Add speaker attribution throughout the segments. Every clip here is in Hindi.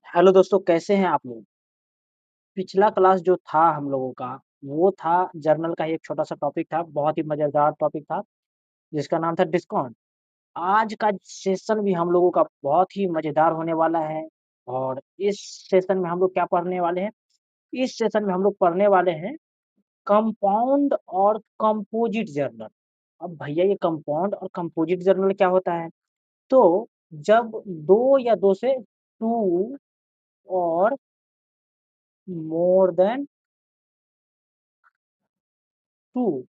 Speaker 1: हेलो दोस्तों, कैसे हैं आप लोग? पिछला क्लास जो था हम लोगों का, वो था जर्नल का ही एक छोटा-सा टॉपिक था, बहुत ही मज़ेदार टॉपिक था, जिसका नाम था डिस्काउंट। आज का सेशन भी हम लोगों का बहुत ही मज़ेदार होने वाला है और इस सेशन में हम लोग क्या पढ़ने वाले हैं? इस सेशन में हम लोग पढ़ने वाले हैं कंपाउंड और कंपोजिट जर्नल। अब भैया ये कंपाउंड और कंपोजिट जर्नल क्या होता है? तो जब 2 या 2 से 2 और मोर देन 2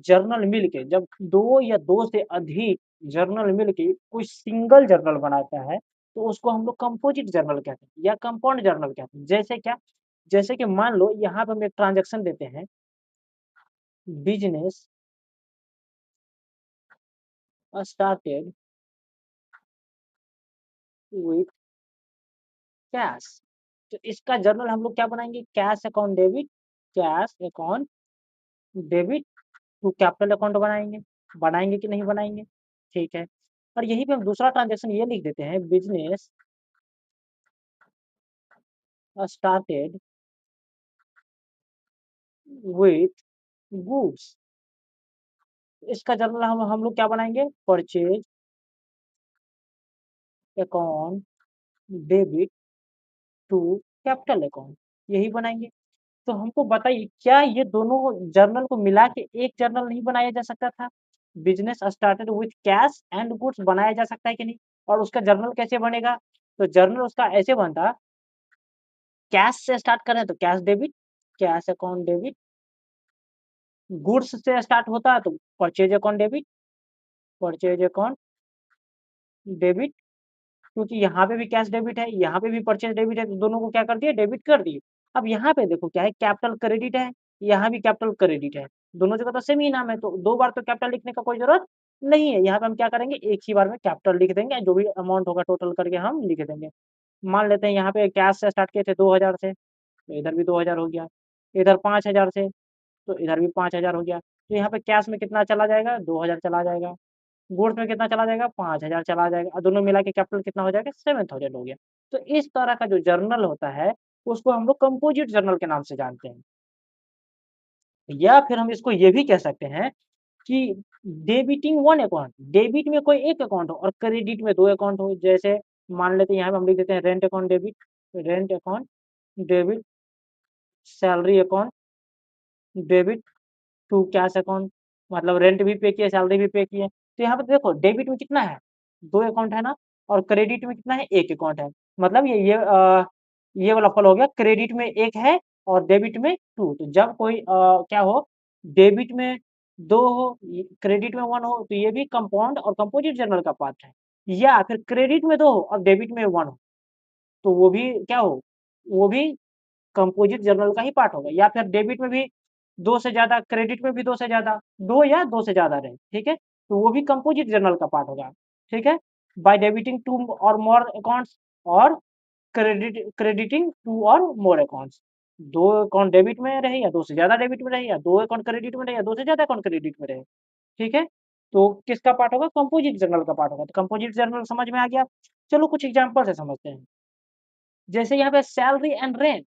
Speaker 1: जर्नल मिलके जब 2 या 2 से अधिक जर्नल मिलके कोई सिंगल जर्नल बनाता है, तो उसको हम लोग कंपोजिट जर्नल कहते हैं या कंपाउंड जर्नल कहते हैं। जैसे क्या? जैसे कि मान लो यहाँ पे हम एक ट्रांज़ैक्शन देते हैं, बिज़नेस स्टार्टेड विथ कैश। तो इसका जर्नल हम लोग क्या बनाएँगे? Cash account debit to capital account बनाएँगे। बनाएँगे कि नहीं बनाएँगे? ठीक है। और यहीं पे हम दूसरा ट्रांज़ैक्शन ये लिख देते हैं, बिज़नेस स्टार्टेड विथ गुड्स। इसका जर्नल हम लोग क्या बनाएँगे? Purchase account debit to capital account, यही बनाएँगे। तो हमको बताइए क्या ये दोनों जर्नल को मिला के एक जर्नल नहीं बनाया जा सकता था? Business started with cash and goods बनाया जा सकता है कि नहीं? और उसका जर्नल कैसे बनेगा? तो जर्नल उसका ऐसे बनता, कैश से स्टार्ट करें तो कैश अकाउंट डेबिट, गुड्स से स्टार्ट होता है तो परचेज़ अकाउंट डेबिट, क्योंकि यहाँ पे भी कैश डेबिट है, यहाँ पे भी परचेज़ डेबिट है, तो दोनों को क्या कर दिए? डेबिट कर दिए। अब यहाँ पे देखो क्या है, कैपिटल क्रेडिट है, यहाँ भी कैपिटल क्रेडिट है। दोनों जगह तो सेम ही नाम है, तो 2 बार तो कैपिटल लिखने का कोई ज़रूरत नहीं है। यहाँ पे हम क्या करेंगे, एक ही बार में कैपिटल लिख देंगे, जो भी अमाउंट होगा टोटल करके हम लिख देंगे। मान लेते हैं यहाँ पे कैश से स्टार्ट किए थे 2000 से, तो इधर भी 2000 हो गया। इधर 5000 से, तो इधर भी 5000 हो गया। तो यहाँ पे कैश में कितना चला जाएगा? 2000 चला जाएगा। गुड्स में कितना चला जाएगा? 5000 चला जाएगा और दोनों मिला के कैपिटल कितना हो जाएगा? 7000 हो गया। तो इस तरह का जो जर्नल होता है, उसको हम लोग कंपोजिट जर्नल के नाम से जानते हैं। या फिर हम इसको ये भी कह सकते हैं कि डेबिटिंग वन अकाउंट, डेबिट में कोई एक अकाउंट हो और क्रेडिट में 2 अकाउंट हो। जैसे मान लेते हैं यहाँ पे हम लिख देते हैं rent account debit, salary account debit to cash account, मतलब रेंट भी पे किए, सैलरी भी पे किए। तो यहाँ पे देखो डेबिट में कितना है? 2 अकाउंट है ना, और क्रेडिट में कितना है? 1 अकाउंट है। मतलब ये वाला फॉल हो गया, क्रेडिट में 1 है और डेबिट में 2। तो जब कोई क्या हो, डेबिट में 2 हो, क्रेडिट में 1 हो, तो ये भी कंपाउंड और कंपोजिट जर्नल का पार्ट है। या फिर क्रेडिट में 2 हो और डेबिट में 1 हो, तो वो भी क्या हो? वो भी कंपोजिट जर्नल का ही पार्ट होगा। या फिर डेबिट में भी 2 से ज़्यादा, क्रेडिट में भी 2 से ज़्यादा, 2 या 2 से ज़्यादा रहे, ठीक है? तो वो भी कंपोजिट जर्नल का पार्ट होगा, ठीक है? बाय डेबिटिंग 2 और मोर अकाउंट्स और क्रेडिटिंग 2 और मोर अकाउंट्स। 2 अकाउंट डेबिट में रहे या 2 से ज़्यादा डेबिट में रहे या 2 अकाउंट क्रेडिट में रहे या 2 से ज़्यादा अकाउंट क्रेडिट में रहे, ठीक है? तो किसका पार्ट होगा? कंपोजिट जर्नल का पार्ट होगा। तो कंपोजिट जर्नल समझ में आ गया? चलो कुछ एग्ज़ाम्पल से समझते हैं। जैसे यहाँ पे सैलरी एंड रेंट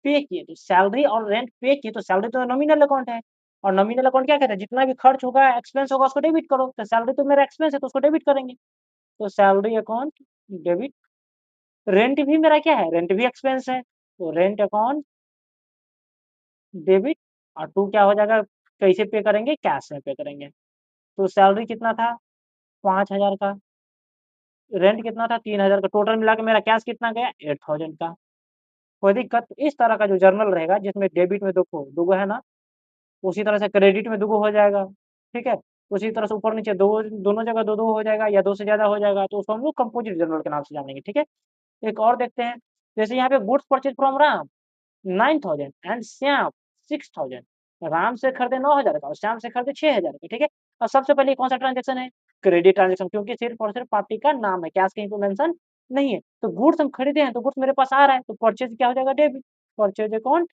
Speaker 1: पे किए, तो सैलरी और रेंट पे किए, तो सैलरी तो नॉमिनल अकाउंट है और नॉमिनल अकाउंट क्या कहता है? जितना भी खर्च होगा, एक्सपेंस होगा, उसको डेबिट करो। तो सैलरी तो मेरा एक्सपेंस है, तो उसको डेबिट करेंगे। तो सैलरी अकाउंट डेबिट, रेंट भी मेरा क्या है? रेंट भी एक्सपेंस है, तो रेंट अकाउंट डेबिट और 2 क्या हो जाएगा? कैसे पे करेंगे? कैश में पे करेंगे। तो सैलरी कितना था? 5000 का, रेंट कितना था? 3000 का, टोटल मिला के मेरा कैश कितना गया? 8000 का। कोई दिक्कत? इस तरह का जो जर्नल रहेगा जिसमें डेबिट में देखो, 2 है ना? उसी तरह से क्रेडिट में 2 हो जाएगा, ठीक है? उसी तरह से ऊपर-नीचे 2, दोनों जगह 2-2 हो जाएगा या 2 से ज़्यादा हो जाएगा, तो उसको हम लोग कंपोजिट जर्नल के नाम से जानेंगे, ठीक है? एक और देखते हैं, जैसे यहाँ पे goods purchase from Ram 9000 and Shyam 6000। Ram से खरीदे 9000 का और श्याम से खरीदे 6000 का, ठीक है? अब सबसे पहले कौन-सा ट्रांज़ैक्शन है? क्रेडिट ट्रांज़ैक्शन, क्योंकि सिर्फ़ और सिर्फ़ पार्टी का नाम है, कैश कहीं पे मेंशन नहीं है। तो गुड्स हम खरीदे हैं, तो गुड्स मेरे पास आ रहा है, तो परचेज़ क्या हो जाएगा? Debit, purchase account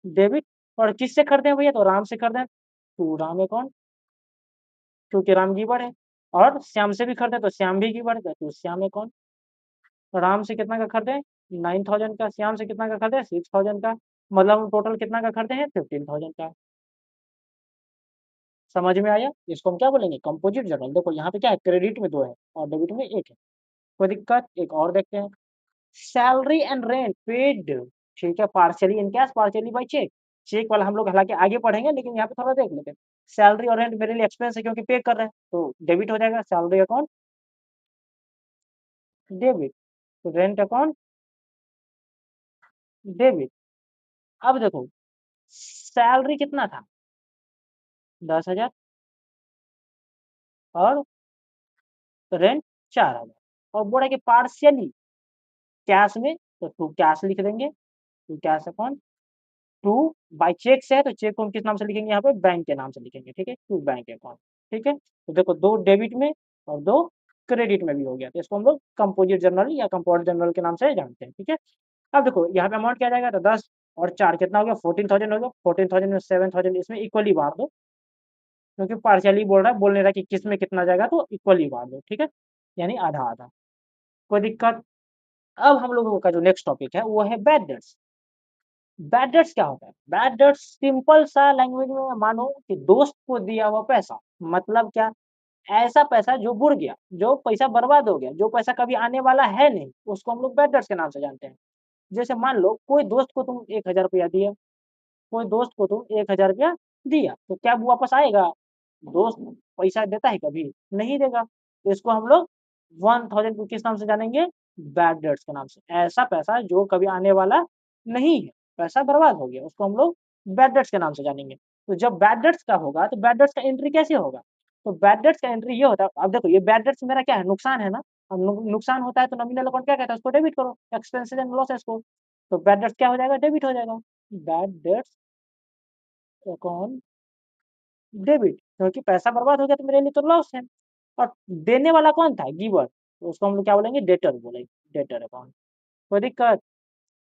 Speaker 1: debit. और किससे खरीदे हैं भैया? तो राम से खरीदे हैं, तो राम अकाउंट, क्योंकि राम गिवर है। और श्याम से भी खरीदे तो श्याम भी गिवर है, तो श्याम अकाउंट। राम से कितना का खरीदे 9,000 का, श्याम से कितना का खरीदे 6,000 का, मतलब हम टोटल कितना का खरीदे हैं 15,000 का। समझ में आया? इसको हम क्या बोलेंगे कंपोजिट जर्नल। देखो यहाँ पे क्या है क्रेडिट में 2 है और डेबिट में 1 है, कोई दिक्कत? एक और देखते हैं, सैलरी एंड रेंट पेड, ठीक है, partially in cash partially by cheque. Cheque वाला हम लोग हालांकि आगे पढ़ेंगे, लेकिन यहाँ पे थोड़ा देख लेते हैं। सैलरी और रेंट मेरे लिए एक्सपेंस है क्योंकि पे कर रहे हैं, तो डेबिट हो जाएगा सैलरी अकाउंट डेबिट, तो रेंट अकाउंट डेबिट। अब देखो सैलरी कितना था 10,000 और रेंट 4,000 और बोला कि पार्शियली कैश में, तो टू कैश लिख देंगे, to cash account. To by cheque से है तो चेक को हम किस नाम से लिखेंगे यहाँ पे बैंक के नाम से लिखेंगे, ठीक है, टू बैंक अकाउंट। ठीक है, तो देखो 2 डेबिट में और 2 क्रेडिट में भी हो गया, तो इसको हम लोग कंपोजिट जर्नल या कंपाउंड जर्नल के नाम से जानते हैं। ठीक है, अब देखो यहाँ पे अमाउंट क्या जाएगा, तो 10 और 4 कितना हो गया 14,000 हो गया। 14,000 में 7,000 इसमें इक्वली बांट दो, क्योंकि पार्शियली बोल रहा है, बोल नहीं रहा कि किस में कितना जाएगा, तो इक्वली बांट दो। ठीक है, यानी आधा आधा, कोई दिक्कत? अब हम लोगों का जो नेक्स्ट टॉपिक है वो है बैड डेट्स। बैड डेट्स क्या होता है? बैड डेट्स सिंपल सा लैंग्वेज में मानो कि दोस्त को दिया हुआ पैसा, मतलब क्या, ऐसा पैसा जो बुड़ गया, जो पैसा बर्बाद हो गया, जो पैसा कभी आने वाला है नहीं, उसको हम लोग बैड डेट्स के नाम से जानते हैं। जैसे मान लो कोई दोस्त को तुम 1,000 रुपया दिया, कोई दोस्त को तुम 1,000 रुपया दिया, तो क्या वो वापस आएगा? दोस्त पैसा देता है कभी? नहीं देगा। तो इसको हम लोग 1,000 को किस नाम से जानेंगे? बैड डेट्स के नाम से। ऐसा पैसा जो कभी आने वाला नहीं है, पैसा बर्बाद हो गया, उसको हम लोग बैड डेट्स के नाम से जानेंगे। तो जब बैड डेट्स का होगा तो बैड डेट्स का एंट्री कैसे होगा? तो बैड डेट्स का एंट्री ये होता है, अब देखो ये बैड डेट्स मेरा क्या है, नुकसान है ना। अब नुकसान होता है तो नॉमिनल अकाउंट क्या कहता है, उसको डेबिट करो, एक्सपेंसेस एंड लॉसेस को। तो बैड डेट्स क्या हो जाएगा, डेबिट हो जाएगा। बैड डेट्स अकाउंट डेबिट, क्योंकि पैसा बर्बाद हो गया तो मेरे लिए तो लॉस है। और देने वाला कौन था, गिवर, तो उसको हम लोग क्या बोलेंगे, डेटर बोलेंगे, डेटर अकाउंट। कोई दिक्कत?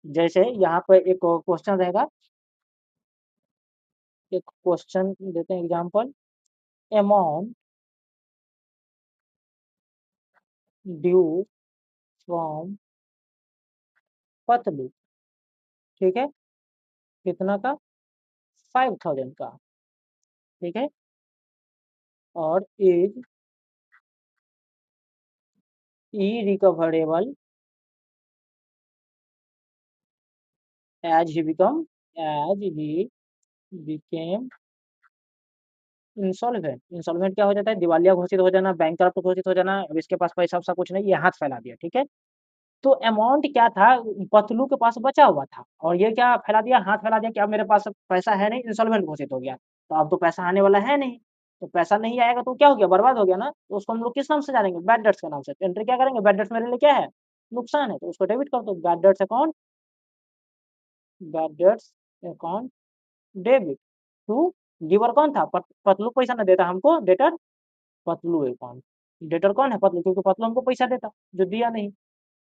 Speaker 1: जैसे यहाँ पे एक क्वेश्चन रहेगा, एक क्वेश्चन देते हैं example, amount due from Patlu, ठीक है, कितना का, 5,000 का, ठीक है, और is irrecoverable as he become, as he became insolvent. Insolvent क्या हो जाता है, दिवालिया घोषित हो जाना, बैंकरप्ट घोषित हो जाना, अब इसके पास पैसा वैसा कुछ नहीं, ये हाथ फैला दिया। ठीक है, तो अमाउंट क्या था, पतलू के पास बचा हुआ था, और ये क्या फैला दिया, हाथ फैला दिया कि अब मेरे पास पैसा है नहीं, इंसॉल्वेंट घोषित हो गया, तो अब तो पैसा आने वाला है नहीं, तो पैसा नहीं आएगा तो क्या हो गया, बर्बाद हो गया ना। तो उसको हम लोग किस नाम से जानेंगे, बैड डेट्स के नाम से। एंट्री क्या करेंगे, बैड डेट्स मेरे लिए क्या है, नुकसान है, तो उसको डेबिट कर दो, bad debts account, bad debts account debit to, giver कौन था, पतलू पैसा ना देता हमको, डेटर पतलू अकाउंट, डेटर कौन है, पतलू, क्योंकि पतलू हमको पैसा देता जो दिया नहीं।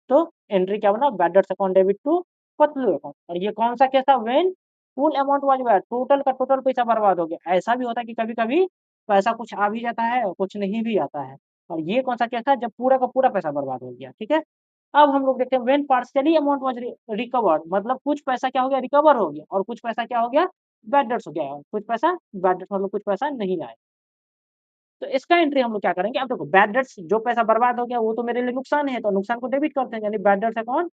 Speaker 1: तो एंट्री क्या बना, bad debts account debit to Patlu account. और ये कौन सा केस था, when full amount was bad, total का टोटल पैसा बर्बाद हो गया। ऐसा भी होता है कि कभी कभी पैसा कुछ आ भी जाता है और कुछ नहीं भी आता है, और ये कौन सा केस था, जब पूरा का पूरा पैसा बर्बाद हो गया। ठीक है, अब हम लोग देखते हैं when partially amount was recovered, मतलब कुछ पैसा क्या हो गया, रिकवर हो गया, और कुछ पैसा क्या हो गया, बैड डेट्स हो गया, और कुछ पैसा बैड डेट्स, मतलब कुछ पैसा नहीं आया। तो इसका एंट्री हम लोग क्या करेंगे, अब देखो बैड डेट्स जो पैसा बर्बाद हो गया वो तो मेरे लिए नुकसान है, तो नुकसान को डेबिट करते हैं, यानी बैड डेट्स अकाउंट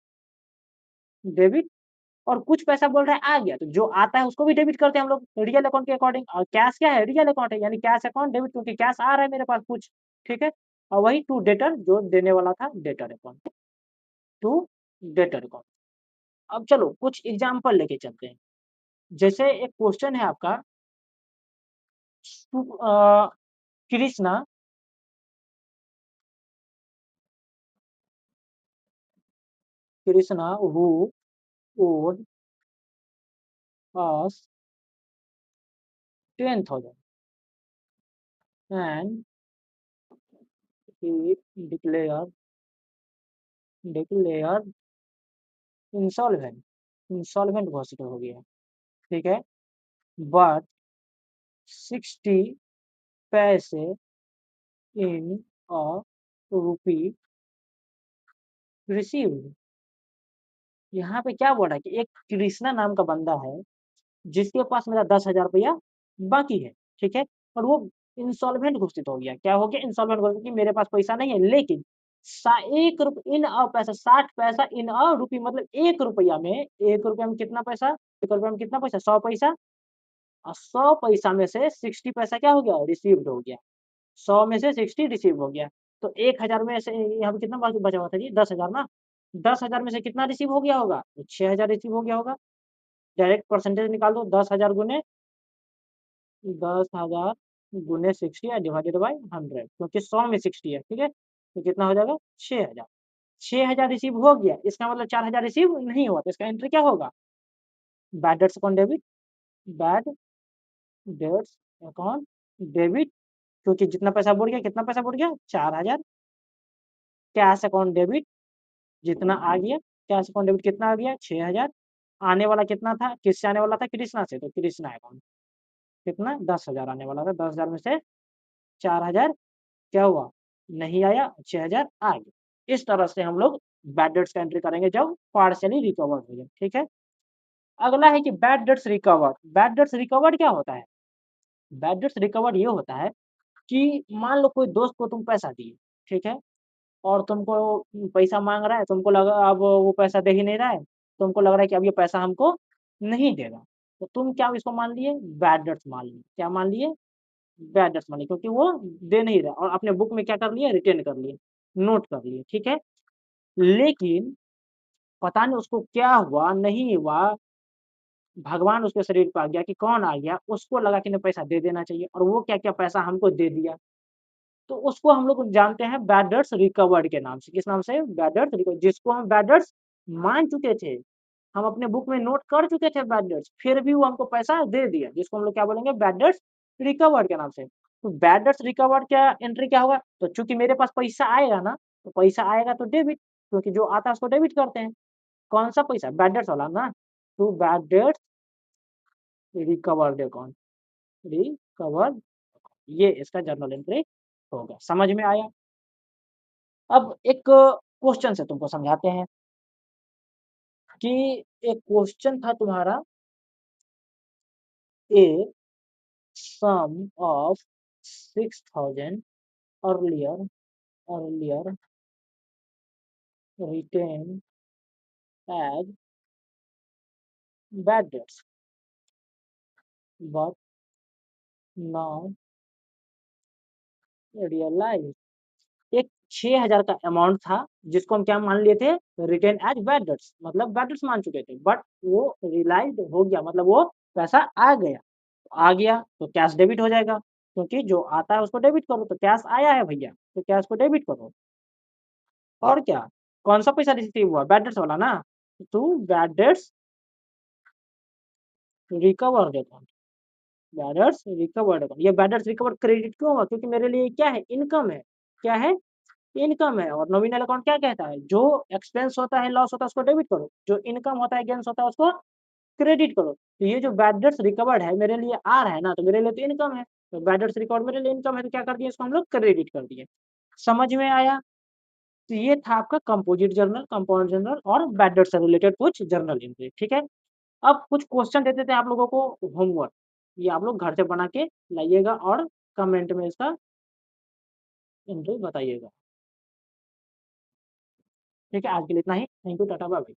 Speaker 1: डेबिट। और कुछ पैसा बोल रहा है आ गया, तो जो आता है उसको भी डेबिट करते हैं हम लोग रियल अकाउंट के अकॉर्डिंग। और कैश क्या है, रियल अकाउंट है, यानी कैश अकाउंट डेबिट, क्योंकि कैश आ रहा है मेरे पास कुछ। ठीक है, और वही टू डेटर जो देने वाला था, debtor account to debtor account. अब चलो कुछ एग्जाम्पल लेके चलते हैं। जैसे एक क्वेश्चन है आपका, Krishna Krishna who owed us 10,000 and he declared insolvent, insolvent घोषित हो गया। ठीक है, बट 60 पैसे इन अ रुपी रिसीव्ड। यहाँ पे क्या बोल रहा है कि एक कृष्णा नाम का बंदा है जिसके पास मेरा 10,000 रुपया बाकी है, ठीक है? और वो इंसॉल्वेंट घोषित हो गया। क्या हो गया? इंसॉल्वेंट घोषित कि मेरे पास पैसा नहीं है, लेकिन सा 1 रुप इन अ पैसा 60 पैसा इन अ रूपी मतलब ₹1 में कितना पैसा? ₹1 में कितना पैसा? 100 पैसा। 100 पैसा में से 60 पैसा क्या हो गया? रिसीव्ड हो गया। 100 में से 60 रिसीव हो गया। तो 1000 में से यहाँ पे कितना बाकी बचा हुआ था जी? 10,000 ना? 10,000 में से कितना रिसीव हो गया होगा? तो 6,000 रिसीव हो गया होगा। डायरेक्ट परसेंटेज निकाल दो 10,000 गुने 10,000 गुने 60 या डिवाइडेड बाय 100 क्योंकि 100 में 60 है, ठीक है? तो कितना हो जाएगा? 6,000। 6,000 रिसीव हो गया, इसका मतलब 4,000 रिसीव नहीं हुआ, तो इसका एंट्री क्या होगा? Bad debts account debit, bad debts account debit क्योंकि जितना पैसा बढ़ गया, कितना पैसा बढ़ गया? 4,000। कैश अकाउंट डेबिट जितना आ गया, कैश अकाउंट डेबिट कितना आ गया? 6,000। आने वाला कितना था? किससे आने वाला था? कृष्णा से, तो कृष्णा अकाउंट कितना? 10,000 आने वाला था। 10,000 में से 4,000 क्या हुआ? नहीं आया, 6,000 आ गया। इस तरह से हम लोग बैड डेट्स का एंट्री करेंगे जब पार्शियली रिकवर्ड हो जाए, ठीक है? अगला है कि bad debts recovered. Bad debts recovered क्या होता है? बैड डेट्स रिकवर्ड ये होता है कि मान लो कोई दोस्त को तुम पैसा दिए, ठीक है? और तुमको पैसा माँग रहा है, तुमको लगा अब वो पैसा दे ही नहीं रहा है, तुमको लग रहा है कि अब ये पैसा हमको नहीं देगा। तो तुम क्या इसको मान लिए? बैड डेट्स मान लिए। क्या मान लिए? बैड डेट्स मान लिए क्योंकि वो दे नहीं रहा और अपने बुक में क्या कर लिए? रिटेन कर लिए, नोट कर लिए, ठीक है? लेकिन पता नहीं उसको क्या हुआ, नहीं हुआ, भगवान उसके शरीर पे आ गया कि कौन आ गया, उसको लगा कि नहीं पैसा दे देना चाहिए और वो क्या-क्या पैसा हमको दे दिया। तो उसको हम लोग जानते हैं बैड डेट्स रिकवर्ड के नाम से। किस नाम से? बैड डेट्स रिकवर्ड जिसको हम बैड डेट्स मान चुके थे। हम अपने बुक में नोट कर चुके थे बैड डेट्स, फिर भी वो हमको पैसा दे दिया, जिसको हम लोग क्या बोलेंगे? बैड डेट्स रिकवर्ड के नाम से। तो बैड डेट्स रिकवर्ड क्या एंट्री क्या होगा? तो चूँकि मेरे पास पैसा आएगा ना, तो पैसा आएगा तो डेबिट क्योंकि जो आता है उसको डेबिट करते हैं। कौन-सा पैसा? बैड डेट्स वाला ना। तो bad debts recovered account, recovered ये इसका जर्नल एंट्री होगा। समझ में आया? अब एक क्वेश्चन से तुमको समझाते हैं कि एक क्वेश्चन था तुम्हारा a sum of 6,000 earlier earlier written as bad debts but now realise एक 6,000 का अमाउंट था जिसको हम क्या मान लिए थे? रिटेन एज बैड डेट्स मतलब बैड डेट्स मान चुके थे बट वो रियलाइज्ड हो गया मतलब वो पैसा आ गया तो कैश डेबिट हो जाएगा क्योंकि जो आता है उसको डेबिट करो तो कैश आया है भैया तो कैश को डेबिट करो और क्या कौन सा पैसा रिसीव हुआ बैड डेट्स वाला ना तो bad debts recovered account bad debts recovered account ये बैड डेट्स रिकवर्ड क्रेडिट क्यों हुआ क्योंकि मेरे लिए क्या है इनकम है क्या है इनकम है और नॉमिनल अकाउंट क्या कहता है जो एक्सपेंस होता है लॉस होता है उसको डेबिट करो जो इनकम होता है गेन्स होता है उसको क्रेडिट करो तो ये जो बैड डेट्स रिकवर्ड है मेरे लिए आ रहा है ना तो मेरे लिए तो इनकम है तो बैड डेट्स रिकवर्ड मेरे लिए इनकम है तो क्या कर दिया इसको हम लोग क्रेडिट कर दिए समझ में आया तो ये था आपका कंपोजिट जर्नल कंपाउंड जर्नल और बैड डेट से रिलेटेड कुछ जर्नल एंट्री ठीक है अब कुछ क्वेश्चन देते थे आप लोगों को होमवर्क ये आप लोग घर से बना के लाइएगा और कमेंट में इसका एंट्री बताइएगा ठीक है आज के लिए इतना ही thank you tata bye bye